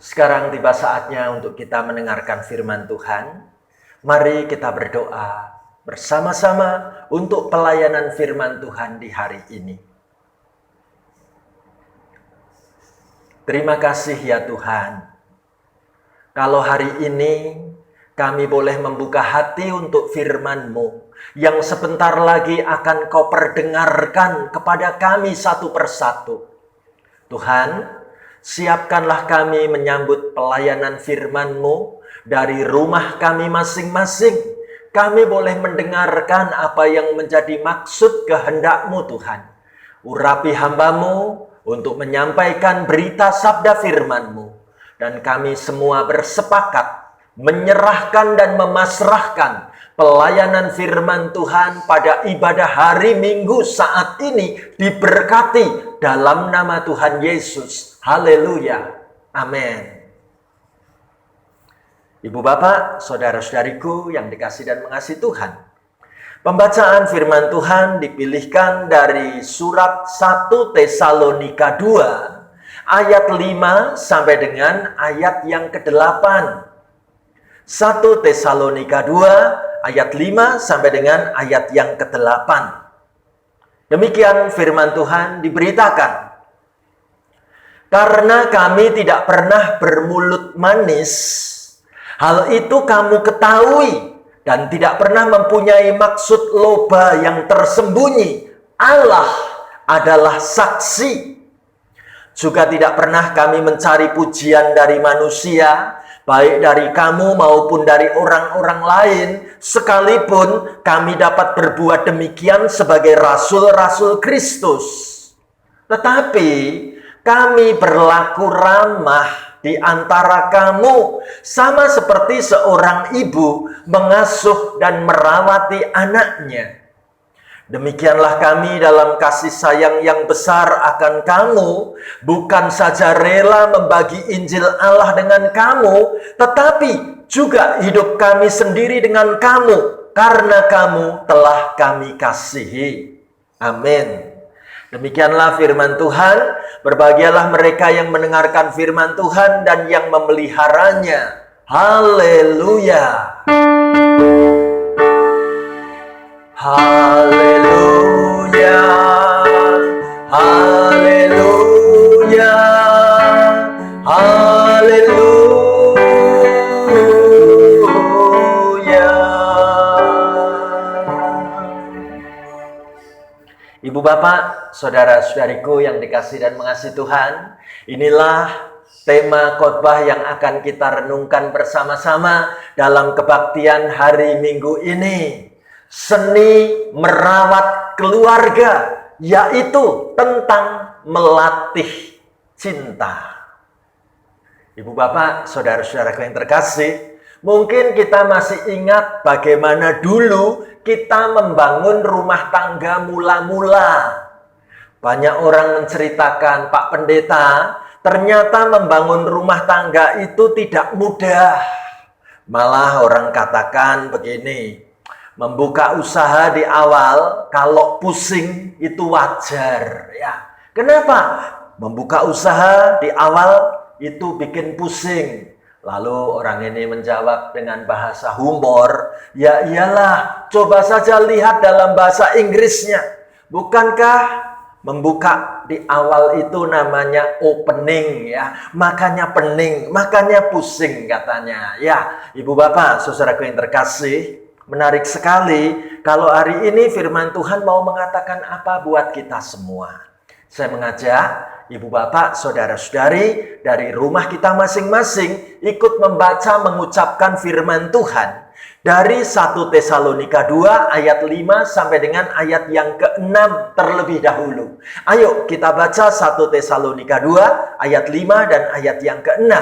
Sekarang tiba saatnya untuk kita mendengarkan firman Tuhan. Mari kita berdoa bersama-sama untuk pelayanan firman Tuhan di hari ini. Terima kasih ya Tuhan. Kalau hari ini kami boleh membuka hati untuk firman-Mu yang sebentar lagi akan Kau perdengarkan kepada kami satu persatu. Tuhan, siapkanlah kami menyambut pelayanan firman-Mu dari rumah kami masing-masing. Kami boleh mendengarkan apa yang menjadi maksud kehendak-Mu Tuhan. Urapi hamba-Mu untuk menyampaikan berita sabda firman-Mu. Dan kami semua bersepakat menyerahkan dan memasrahkan pelayanan firman Tuhan pada ibadah hari Minggu saat ini diberkati dalam nama Tuhan Yesus. Haleluya. Amin. Ibu bapak, saudara-saudariku yang dikasih dan mengasihi Tuhan. Pembacaan firman Tuhan dipilihkan dari surat 1 Tesalonika 2 ayat 5 sampai dengan ayat yang ke-8. 1 Tesalonika 2 ayat 5 sampai dengan ayat yang ke-8. Demikian firman Tuhan diberitakan. Karena kami tidak pernah bermulut manis, hal itu kamu ketahui, dan tidak pernah mempunyai maksud loba yang tersembunyi. Allah adalah saksi. Juga tidak pernah kami mencari pujian dari manusia, baik dari kamu maupun dari orang-orang lain, sekalipun kami dapat berbuat demikian sebagai rasul-rasul Kristus. Tetapi kami berlaku ramah di antara kamu, sama seperti seorang ibu mengasuh dan merawati anaknya. Demikianlah kami dalam kasih sayang yang besar akan kamu, bukan saja rela membagi Injil Allah dengan kamu, tetapi juga hidup kami sendiri dengan kamu, karena kamu telah kami kasihi. Amin. Demikianlah firman Tuhan. Berbahagialah mereka yang mendengarkan firman Tuhan dan yang memeliharanya. Haleluya. Haleluya, haleluya, haleluya. Ibu bapak, saudara-saudariku yang dikasih dan mengasihi Tuhan, inilah tema khotbah yang akan kita renungkan bersama-sama dalam kebaktian hari Minggu ini. Seni merawat keluarga, yaitu tentang melatih cinta. Ibu bapak, saudara-saudaraku yang terkasih, mungkin kita masih ingat bagaimana dulu kita membangun rumah tangga mula-mula. Banyak orang menceritakan, Pak Pendeta, ternyata membangun rumah tangga itu tidak mudah. Malah orang katakan begini, membuka usaha di awal kalau pusing itu wajar ya. Kenapa? Membuka usaha di awal itu bikin pusing. Lalu orang ini menjawab dengan bahasa humor, ya iyalah, coba saja lihat dalam bahasa Inggrisnya. Bukankah membuka di awal itu namanya opening ya, makanya pening, makanya pusing katanya. Ya, ibu bapak, saudaraku yang terkasih, menarik sekali kalau hari ini firman Tuhan mau mengatakan apa buat kita semua. Saya mengajak ibu bapak, saudara-saudari dari rumah kita masing-masing ikut membaca mengucapkan firman Tuhan dari 1 Tesalonika 2 ayat 5 sampai dengan ayat yang ke-6 terlebih dahulu. Ayo kita baca 1 Tesalonika 2 ayat 5 dan ayat yang ke-6.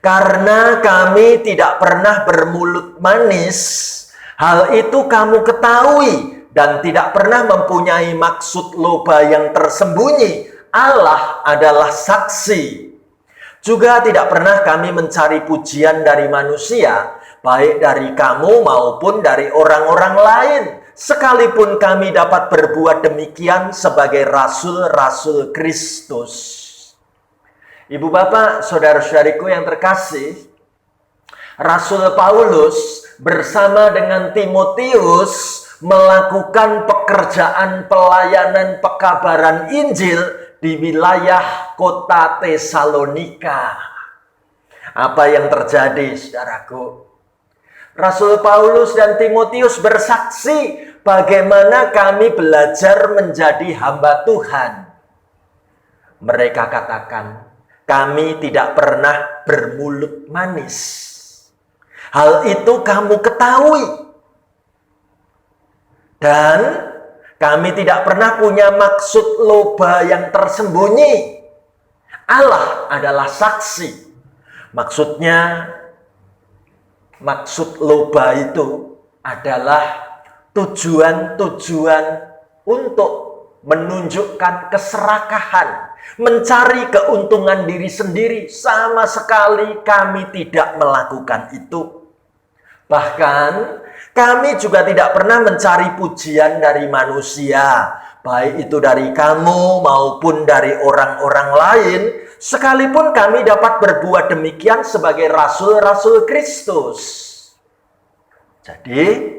Karena kami tidak pernah bermulut manis, hal itu kamu ketahui, dan tidak pernah mempunyai maksud loba yang tersembunyi. Allah adalah saksi. Juga tidak pernah kami mencari pujian dari manusia, baik dari kamu maupun dari orang-orang lain, sekalipun kami dapat berbuat demikian sebagai rasul-rasul Kristus. Ibu bapak, saudara-saudariku yang terkasih, Rasul Paulus bersama dengan Timotius melakukan pekerjaan pelayanan pekabaran Injil di wilayah kota Tesalonika. Apa yang terjadi, saudaraku? Rasul Paulus dan Timotius bersaksi bagaimana kami belajar menjadi hamba Tuhan. Mereka katakan, kami tidak pernah bermulut manis. Hal itu kamu ketahui. Dan kami tidak pernah punya maksud loba yang tersembunyi. Allah adalah saksi. Maksud loba itu adalah tujuan-tujuan untuk menunjukkan keserakahan, mencari keuntungan diri sendiri. Sama sekali kami tidak melakukan itu. Bahkan kami juga tidak pernah mencari pujian dari manusia, baik itu dari kamu maupun dari orang-orang lain, sekalipun kami dapat berbuat demikian sebagai rasul-rasul Kristus. Jadi,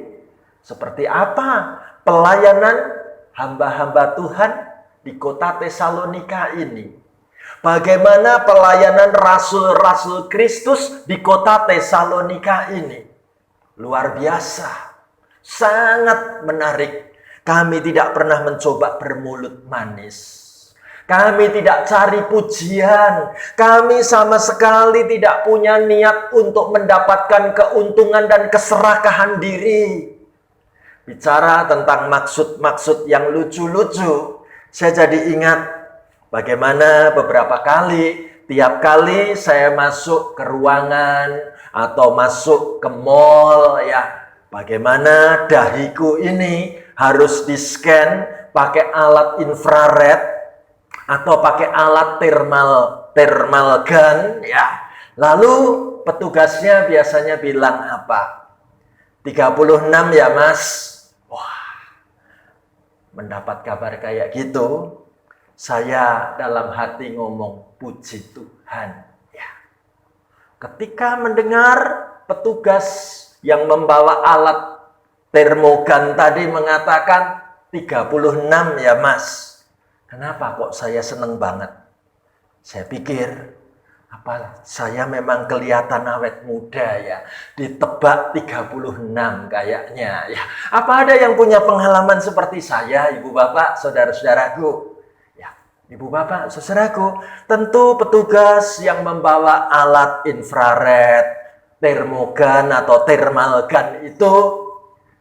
seperti apa pelayanan hamba-hamba Tuhan di kota Tesalonika ini? Bagaimana pelayanan rasul-rasul Kristus di kota Tesalonika ini? Luar biasa, sangat menarik. Kami tidak pernah mencoba bermulut manis. Kami tidak cari pujian. Kami sama sekali tidak punya niat untuk mendapatkan keuntungan dan keserakahan diri. Bicara tentang maksud-maksud yang lucu-lucu, saya jadi ingat bagaimana beberapa kali, tiap kali saya masuk ke ruangan atau masuk ke mall, ya, bagaimana dahiku ini harus di-scan pakai alat infrared atau pakai alat thermal gun, ya. Lalu petugasnya biasanya bilang apa? 36 ya mas. Wah, mendapat kabar kayak gitu, saya dalam hati ngomong, puji Tuhan. Ya. Ketika mendengar petugas yang membawa alat termogan tadi mengatakan 36 ya mas. Kenapa kok saya seneng banget? Saya pikir, apa saya memang kelihatan awet muda ya, ditebak 36 kayaknya ya. Apa ada yang punya pengalaman seperti saya, ibu bapak, saudara-saudaraku? Ya, ibu bapak, saudaraku, tentu petugas yang membawa alat infrared, termogan atau thermal gun itu,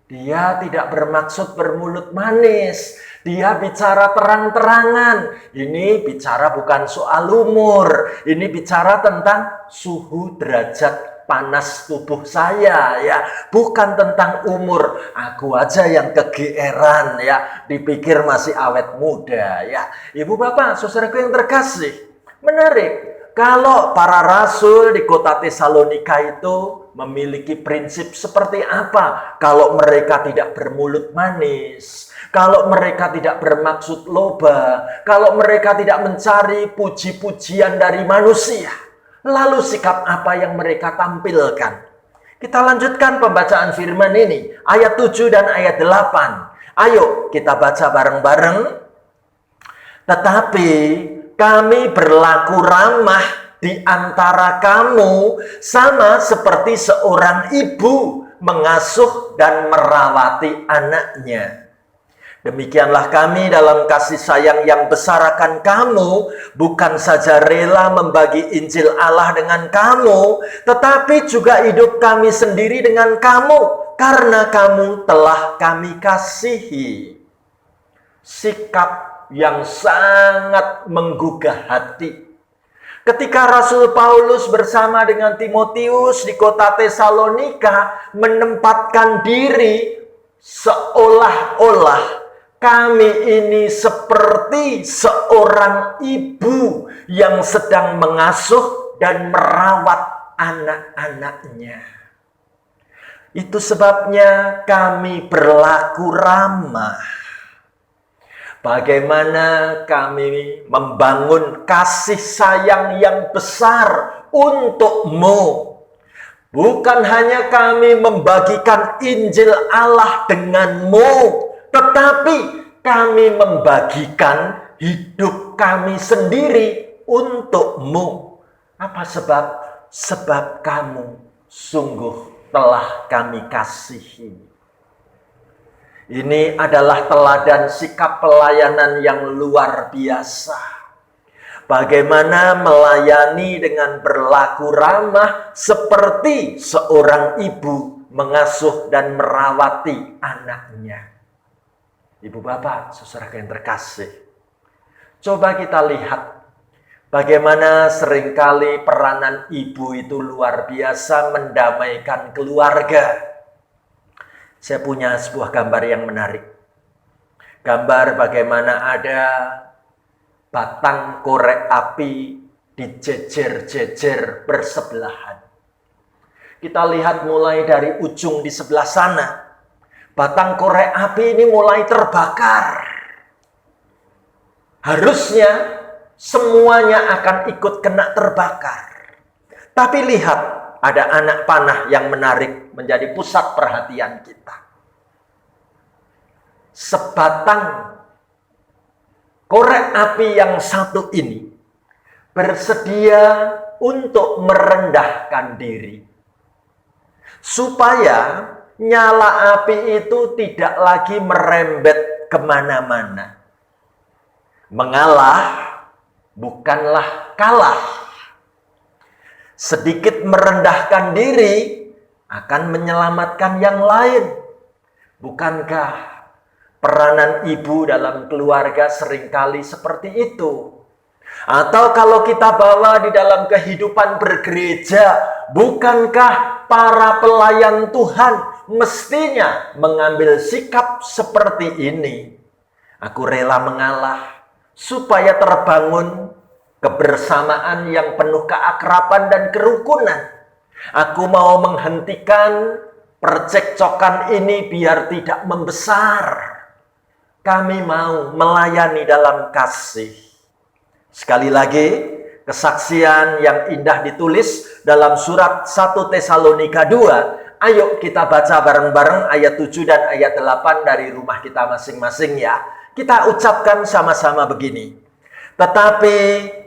dia tidak bermaksud bermulut manis. Dia bicara terang-terangan. Ini bicara bukan soal umur. Ini bicara tentang suhu derajat panas tubuh saya, ya. Bukan tentang umur. Aku aja yang kegeeran, ya. Dipikir masih awet muda, ya. Ibu bapak, saudaraku yang terkasih, menarik. Kalau para rasul di kota Tesalonika itu memiliki prinsip seperti apa? Kalau mereka tidak bermulut manis, kalau mereka tidak bermaksud loba, kalau mereka tidak mencari puji-pujian dari manusia, lalu sikap apa yang mereka tampilkan? Kita lanjutkan pembacaan firman ini, ayat 7 dan ayat 8. Ayo kita baca bareng-bareng. Tetapi kami berlaku ramah di antara kamu sama seperti seorang ibu mengasuh dan merawati anaknya. Demikianlah kami dalam kasih sayang yang besar akan kamu, bukan saja rela membagi Injil Allah dengan kamu, tetapi juga hidup kami sendiri dengan kamu, karena kamu telah kami kasihi. Sikap yang sangat menggugah hati. Ketika Rasul Paulus bersama dengan Timotius di kota Tesalonika menempatkan diri seolah-olah kami ini seperti seorang ibu yang sedang mengasuh dan merawat anak-anaknya. Itu sebabnya kami berlaku ramah. Bagaimana kami membangun kasih sayang yang besar untukmu. Bukan hanya kami membagikan Injil Allah denganmu, tetapi kami membagikan hidup kami sendiri untukmu. Apa sebab? Sebab kamu sungguh telah kami kasihi. Ini adalah teladan sikap pelayanan yang luar biasa. Bagaimana melayani dengan berlaku ramah seperti seorang ibu mengasuh dan merawati anaknya. Ibu bapak, saudara yang terkasih, coba kita lihat bagaimana seringkali peranan ibu itu luar biasa mendamaikan keluarga. Saya punya sebuah gambar yang menarik. Gambar bagaimana ada batang korek api dijejer-jejer bersebelahan. Kita lihat mulai dari ujung di sebelah sana. Batang korek api ini mulai terbakar. Harusnya semuanya akan ikut kena terbakar. Tapi lihat, ada anak panah yang menarik menjadi pusat perhatian kita. Sebatang korek api yang satu ini bersedia untuk merendahkan diri. Supaya nyala api itu tidak lagi merembet kemana-mana. Mengalah bukanlah kalah. Sedikit merendahkan diri akan menyelamatkan yang lain. Bukankah peranan ibu dalam keluarga seringkali seperti itu? Atau kalau kita bawa di dalam kehidupan bergereja, bukankah para pelayan Tuhan mestinya mengambil sikap seperti ini? Aku rela mengalah supaya terbangun kebersamaan yang penuh keakraban dan kerukunan. Aku mau menghentikan percekcokan ini biar tidak membesar. Kami mau melayani dalam kasih. Sekali lagi, kesaksian yang indah ditulis dalam surat 1 Tesalonika 2. Ayo kita baca bareng-bareng ayat 7 dan ayat 8 dari rumah kita masing-masing ya. Kita ucapkan sama-sama begini. Tetapi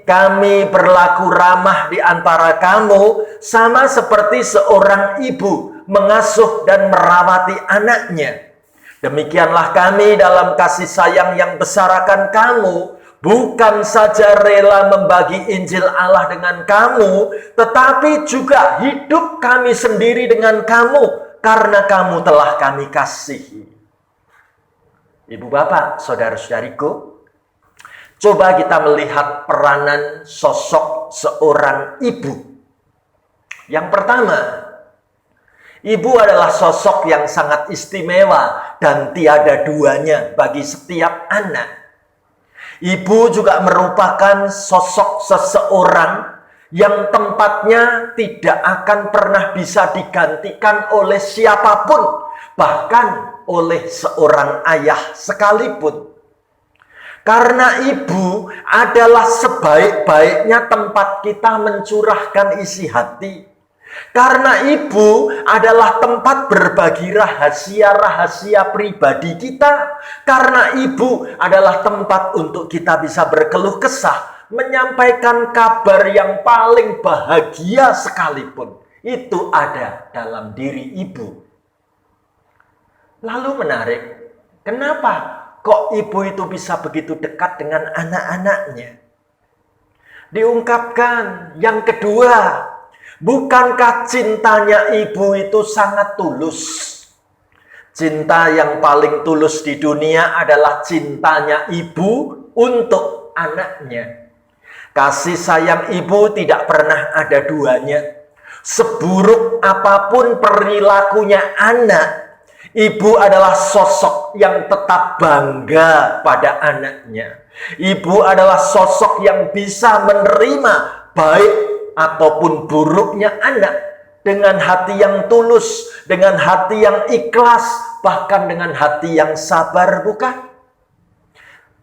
kami berlaku ramah di antara kamu sama seperti seorang ibu mengasuh dan merawati anaknya. Demikianlah kami dalam kasih sayang yang besar akan kamu, bukan saja rela membagi Injil Allah dengan kamu, tetapi juga hidup kami sendiri dengan kamu, karena kamu telah kami kasihi. Ibu bapak, saudara-saudariku, coba kita melihat peranan sosok seorang ibu. Yang pertama, ibu adalah sosok yang sangat istimewa dan tiada duanya bagi setiap anak. Ibu juga merupakan sosok seseorang yang tempatnya tidak akan pernah bisa digantikan oleh siapapun, bahkan oleh seorang ayah sekalipun. Karena ibu adalah sebaik-baiknya tempat kita mencurahkan isi hati. Karena ibu adalah tempat berbagi rahasia-rahasia pribadi kita. Karena ibu adalah tempat untuk kita bisa berkeluh kesah, menyampaikan kabar yang paling bahagia sekalipun. Itu ada dalam diri ibu. Lalu menarik, kenapa kok ibu itu bisa begitu dekat dengan anak-anaknya? Diungkapkan yang kedua, bukankah cintanya ibu itu sangat tulus? Cinta yang paling tulus di dunia adalah cintanya ibu untuk anaknya. Kasih sayang ibu tidak pernah ada duanya. Seburuk apapun perilakunya anak, ibu adalah sosok yang tetap bangga pada anaknya. Ibu adalah sosok yang bisa menerima baik ataupun buruknya anak dengan hati yang tulus, dengan hati yang ikhlas, bahkan dengan hati yang sabar, bukan?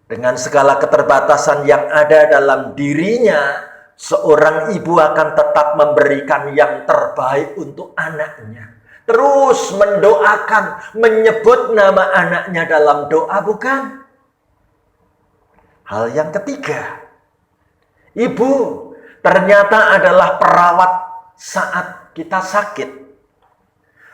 Dengan segala keterbatasan yang ada dalam dirinya, seorang ibu akan tetap memberikan yang terbaik untuk anaknya. Terus mendoakan, menyebut nama anaknya dalam doa, bukan? Hal yang ketiga, ibu ternyata adalah perawat saat kita sakit.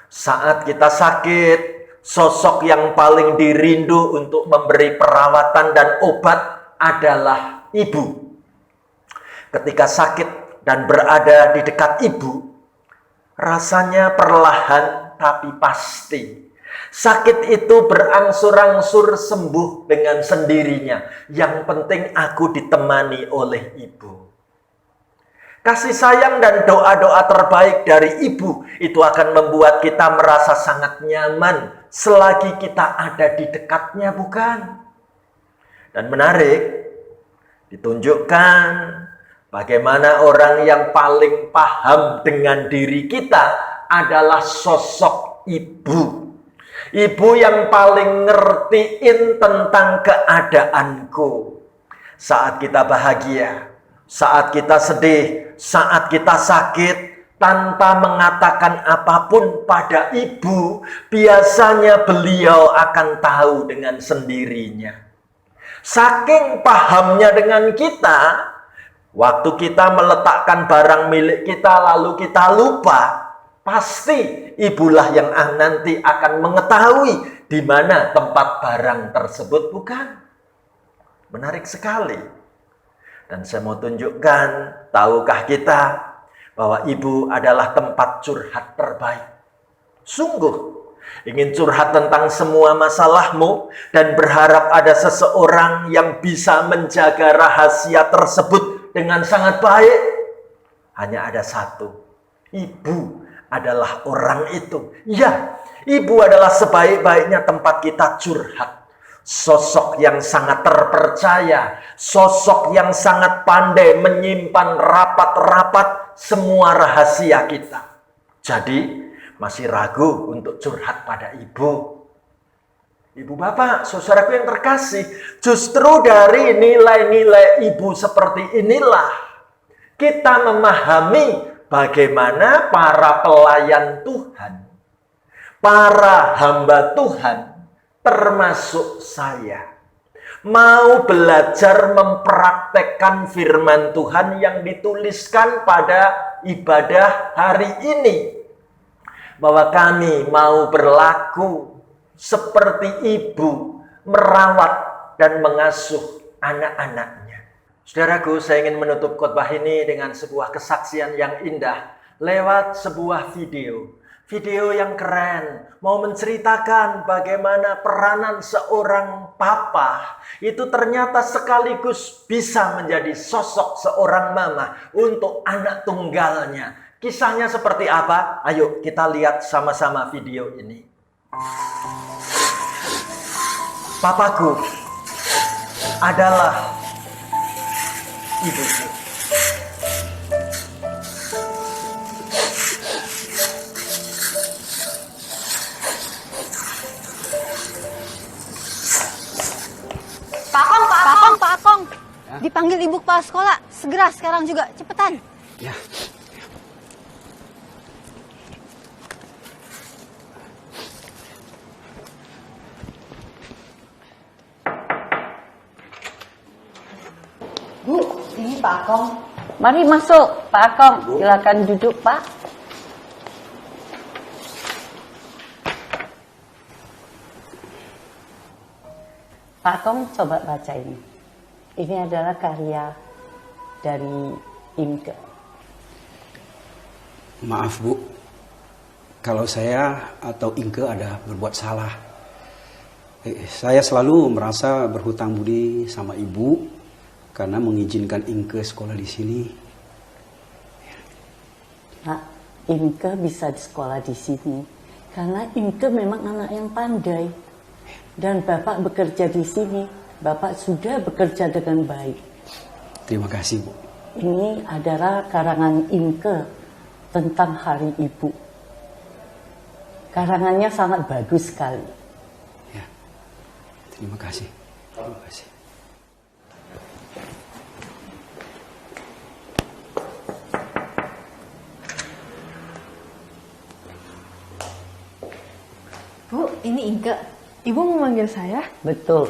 Saat kita sakit, sosok yang paling dirindu untuk memberi perawatan dan obat adalah ibu. Ketika sakit dan berada di dekat ibu, rasanya perlahan tapi pasti. Sakit itu berangsur-angsur sembuh dengan sendirinya. Yang penting aku ditemani oleh ibu. Kasih sayang dan doa-doa terbaik dari ibu itu akan membuat kita merasa sangat nyaman selagi kita ada di dekatnya, bukan? Dan menarik, ditunjukkan bagaimana orang yang paling paham dengan diri kita adalah sosok ibu. Ibu yang paling ngertiin tentang keadaanku. Saat kita bahagia, saat kita sedih, saat kita sakit, tanpa mengatakan apapun pada ibu, biasanya beliau akan tahu dengan sendirinya. Saking pahamnya dengan kita, waktu kita meletakkan barang milik kita lalu kita lupa, pasti ibulah yang nanti akan mengetahui di mana tempat barang tersebut, bukan? Menarik sekali. Dan saya mau tunjukkan, tahukah kita bahwa ibu adalah tempat curhat terbaik? Sungguh, ingin curhat tentang semua masalahmu dan berharap ada seseorang yang bisa menjaga rahasia tersebut dengan sangat baik. Hanya ada satu, ibu adalah orang itu. Ya, ibu adalah sebaik-baiknya tempat kita curhat. Sosok yang sangat terpercaya, sosok yang sangat pandai menyimpan rapat-rapat semua rahasia kita. Jadi, masih ragu untuk curhat pada ibu? Ibu bapak, saudaraku yang terkasih, justru dari nilai-nilai ibu seperti inilah kita memahami bagaimana para pelayan Tuhan, para hamba Tuhan, termasuk saya, mau belajar mempraktekkan firman Tuhan yang dituliskan pada ibadah hari ini. Bahwa kami mau berlaku seperti ibu, merawat dan mengasuh anak-anaknya. Saudaraku, saya ingin menutup khotbah ini dengan sebuah kesaksian yang indah lewat sebuah video. Video yang keren, mau menceritakan bagaimana peranan seorang papa itu ternyata sekaligus bisa menjadi sosok seorang mama untuk anak tunggalnya. Kisahnya seperti apa? Ayo kita lihat sama-sama video ini. Papaku adalah ibuku. Pak Akong, dipanggil ibu kepala sekolah. Segera sekarang juga, cepetan. Ya. Bu, ini Pak Akong. Mari masuk, Pak Akong. Silakan duduk, Pak. Pak Akong, coba baca ini. Ini adalah karya dari Inke. Maaf Bu, kalau saya atau Inke ada berbuat salah. Saya selalu merasa berhutang budi sama Ibu karena mengizinkan Inke sekolah di sini. Nak, Inke bisa di sekolah di sini karena Inke memang anak yang pandai. Dan Bapak bekerja di sini, Bapak sudah bekerja dengan baik. Terima kasih Bu. Ini adalah karangan Inke tentang Hari Ibu. Karangannya sangat bagus sekali. Ya, terima kasih. Terima kasih. ini Inke. Ibu mau manggil saya? Betul.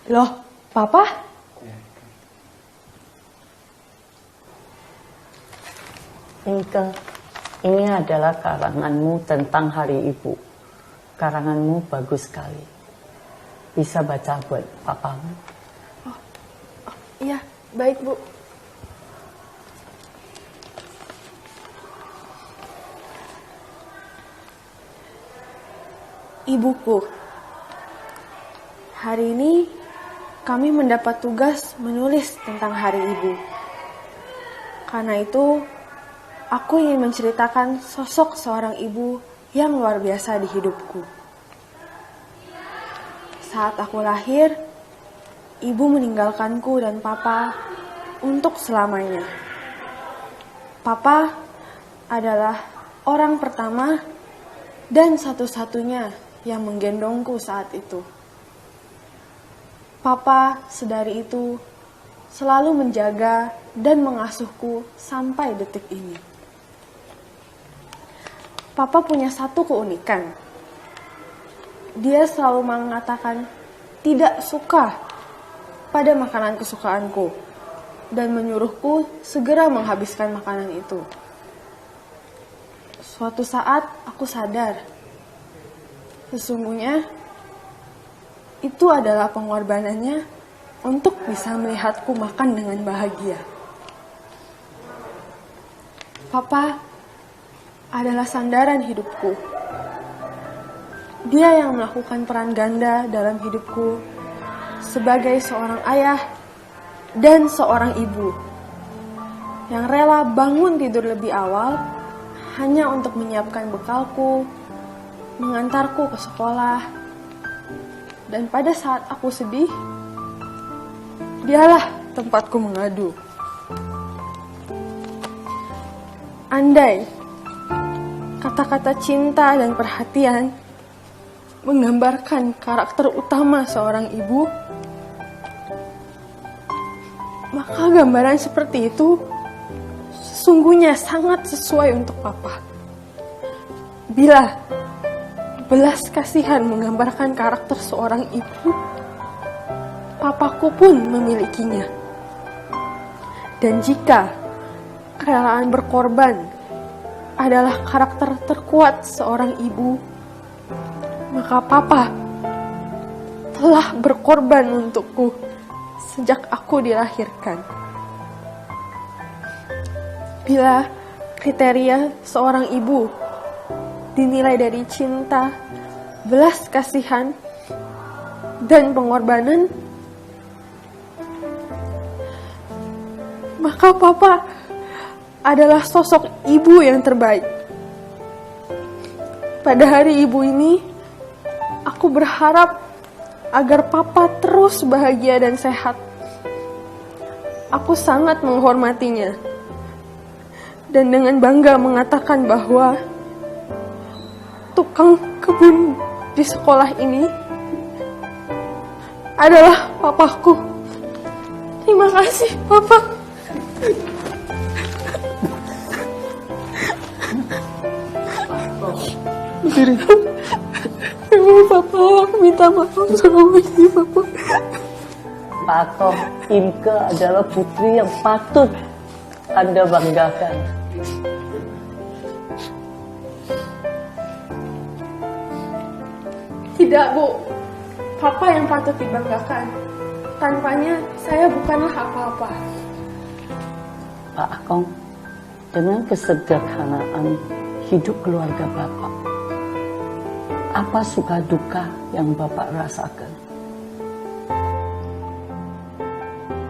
Loh, Papa? Inke, ini adalah karanganmu tentang Hari Ibu. Karanganmu bagus sekali. Bisa baca buat papamu? Iya, baik Bu. Ibuku, hari ini kami mendapat tugas menulis tentang Hari Ibu. Karena itu, aku ingin menceritakan sosok seorang ibu yang luar biasa di hidupku. Saat aku lahir, ibu meninggalkanku dan papa untuk selamanya. Papa adalah orang pertama dan satu-satunya yang menggendongku saat itu. Papa sedari itu selalu menjaga dan mengasuhku sampai detik ini. Papa punya satu keunikan. Dia selalu mengatakan tidak suka pada makanan kesukaanku dan menyuruhku segera menghabiskan makanan itu. Suatu saat aku sadar, sesungguhnya itu adalah pengorbanannya untuk bisa melihatku makan dengan bahagia. Papa adalah sandaran hidupku. Dia yang melakukan peran ganda dalam hidupku sebagai seorang ayah dan seorang ibu yang rela bangun tidur lebih awal hanya untuk menyiapkan bekalku, mengantarku ke sekolah, dan pada saat aku sedih, dialah tempatku mengadu. Andai kata-kata cinta dan perhatian menggambarkan karakter utama seorang ibu, maka gambaran seperti itu sesungguhnya sangat sesuai untuk Papa. Bila belas kasihan menggambarkan karakter seorang ibu, Papaku pun memilikinya. Dan jika kerelaan berkorban adalah karakter terkuat seorang ibu, maka Papa telah berkorban untukku sejak aku dilahirkan. Bila kriteria seorang ibu dinilai dari cinta, belas kasihan, dan pengorbanan, maka Papa adalah sosok ibu yang terbaik. Pada hari ibu ini, aku berharap agar Papa terus bahagia dan sehat. Aku sangat menghormatinya. Dan dengan bangga mengatakan bahwa tukang kebun di sekolah ini adalah papaku. Terima kasih, Papa. Papa, minta maaf sama ini, Papa. Pak Akong, Imke adalah putri yang patut Anda banggakan. Tidak, Bu. Papa yang patut dibanggakan. Tanpanya, saya bukanlah apa-apa. Pak Akong, dengan kesederhanaan hidup keluarga Bapak, apa suka duka yang Bapak rasakan?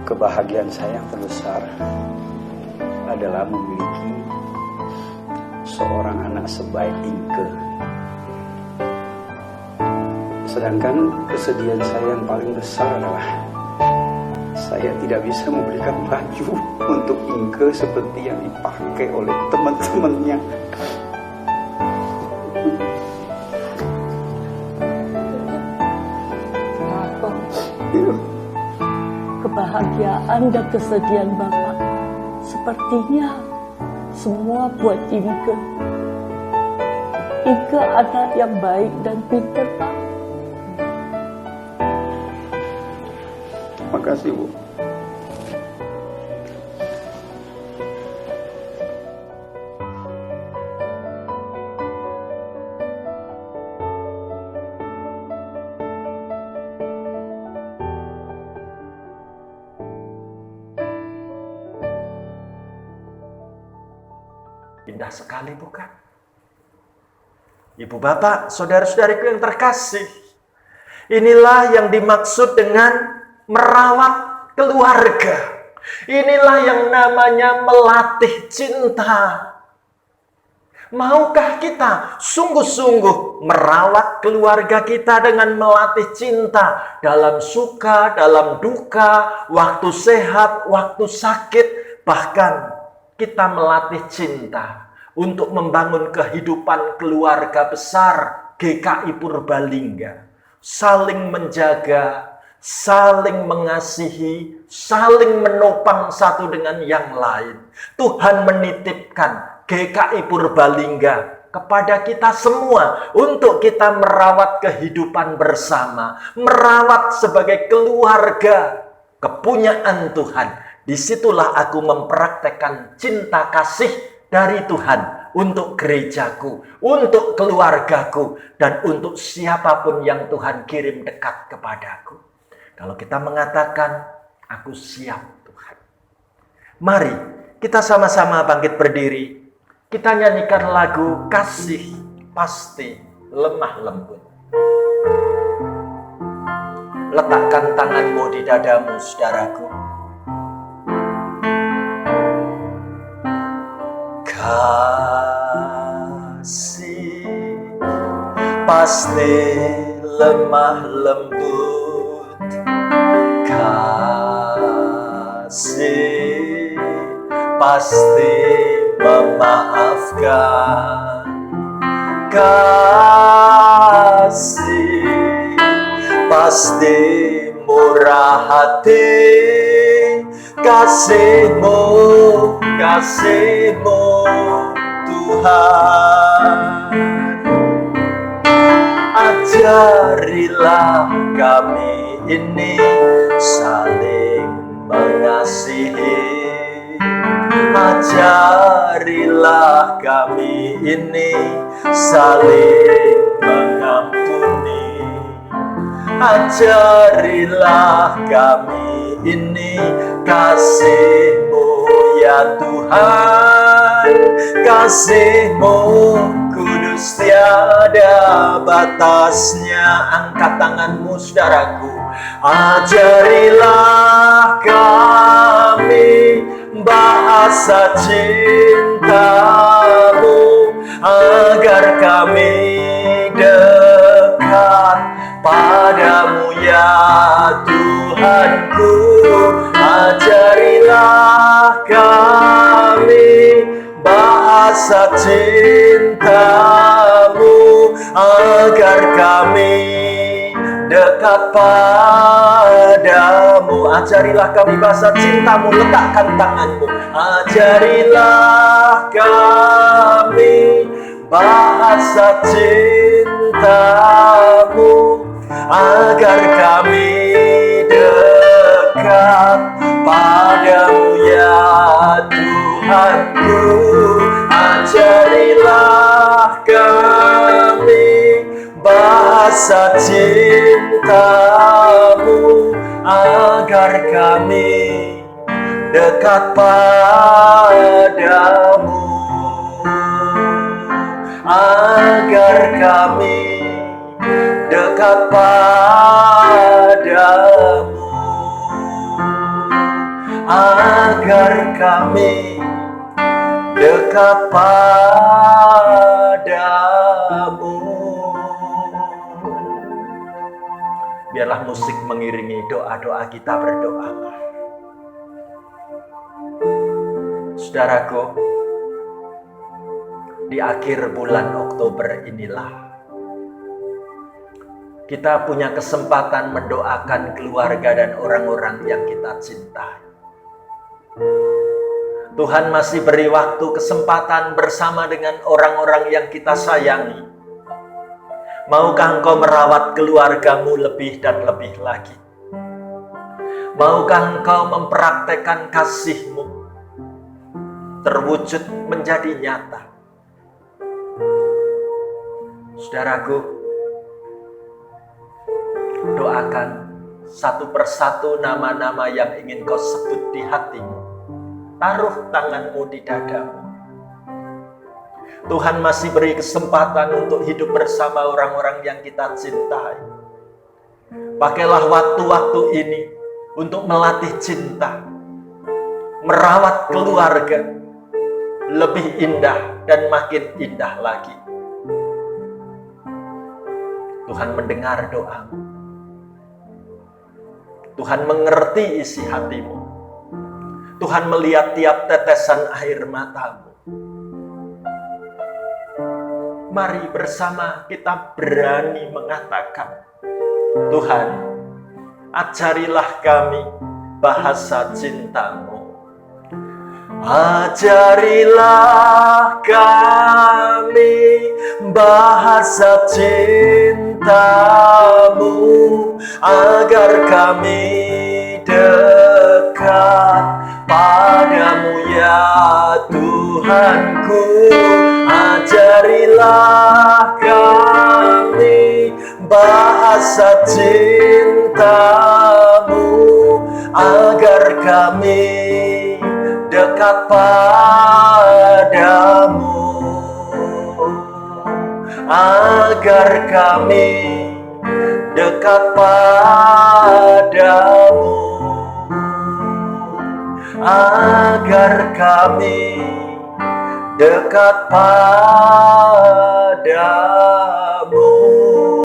Kebahagiaan saya yang terbesar adalah memiliki seorang anak sebaik Inke. Sedangkan kesedihan saya yang paling besar adalah saya tidak bisa memberikan baju untuk Inke seperti yang dipakai oleh teman-temannya. Pak Akong, kebahagiaan dan kesedihan Bapak sepertinya semua buat Imke. Inke anak yang baik dan pintar, Pak. Terima kasih, Bu. Indah sekali bukan? Ibu bapak, saudara-saudariku yang terkasih, inilah yang dimaksud dengan merawat keluarga. Inilah yang namanya melatih cinta. Maukah kita sungguh-sungguh merawat keluarga kita dengan melatih cinta dalam suka, dalam duka, waktu sehat, waktu sakit, bahkan kita melatih cinta untuk membangun kehidupan keluarga besar GKI Purbalingga. Saling menjaga, saling mengasihi, saling menopang satu dengan yang lain. Tuhan menitipkan GKI Purbalingga kepada kita semua untuk kita merawat kehidupan bersama, merawat sebagai keluarga kepunyaan Tuhan. Disitulah aku mempraktekkan cinta kasih dari Tuhan untuk gerejaku, untuk keluargaku, dan untuk siapapun yang Tuhan kirim dekat kepadaku. Kalau kita mengatakan, aku siap Tuhan. Mari kita sama-sama bangkit berdiri. Kita nyanyikan lagu Kasih Pasti Lemah Lembut. Letakkan tanganmu di dadamu, saudaraku. Kasih pasti lemah lembut. Kasih pasti memaafkan. Kasih pasti murah hati. Kasih-Mu, kasih-Mu Tuhan. Ajarilah kami ini saling mengasihi. Ajarilah kami ini saling mengampuni. Ajarilah kami ini kasih-Mu ya Tuhan. Kasih-Mu kudus tiada batasnya. Angkat tanganmu, saudaraku. Ajarilah kami bahasa cinta-Mu, agar kami dekat padamu ya Tuhanku. Ajarilah kami bahasa cinta-Mu, agar kami dekat padamu. Ajarilah kami bahasa cinta-Mu. Letakkan tanganmu. Ajarilah kami bahasa cinta-Mu, agar kami dekat padamu ya Tuhanku. Ajarilah kami bahasa cinta-Mu, agar kami dekat padamu. Agar kami dekat padamu. Agar kami dekat padamu. Biarlah musik mengiringi doa-doa kita. Berdoa. Saudaraku, di akhir bulan Oktober inilah kita punya kesempatan mendoakan keluarga dan orang-orang yang kita cintai. Tuhan masih beri waktu kesempatan bersama dengan orang-orang yang kita sayangi Maukah engkau merawat keluargamu lebih dan lebih lagi? Maukah engkau mempraktekkan kasih-Mu terwujud menjadi nyata? Saudaraku, doakan satu persatu nama-nama yang ingin kau sebut di hatimu. Taruh tanganmu di dadamu. Tuhan masih beri kesempatan untuk hidup bersama orang-orang yang kita cintai. Pakailah waktu-waktu ini untuk melatih cinta, merawat keluarga lebih indah dan makin indah lagi. Tuhan mendengar doamu. Tuhan mengerti isi hatimu. Tuhan melihat tiap tetesan air matamu. Mari bersama kita berani mengatakan, Tuhan, ajarilah kami bahasa cinta-Mu. Ajarilah kami bahasa cinta-Mu, agar kami dekat padamu ya Tuhanku. Ajarilah kami bahasa cinta-Mu, agar kami dekat padamu, agar kami dekat padamu, agar kami dekat padamu.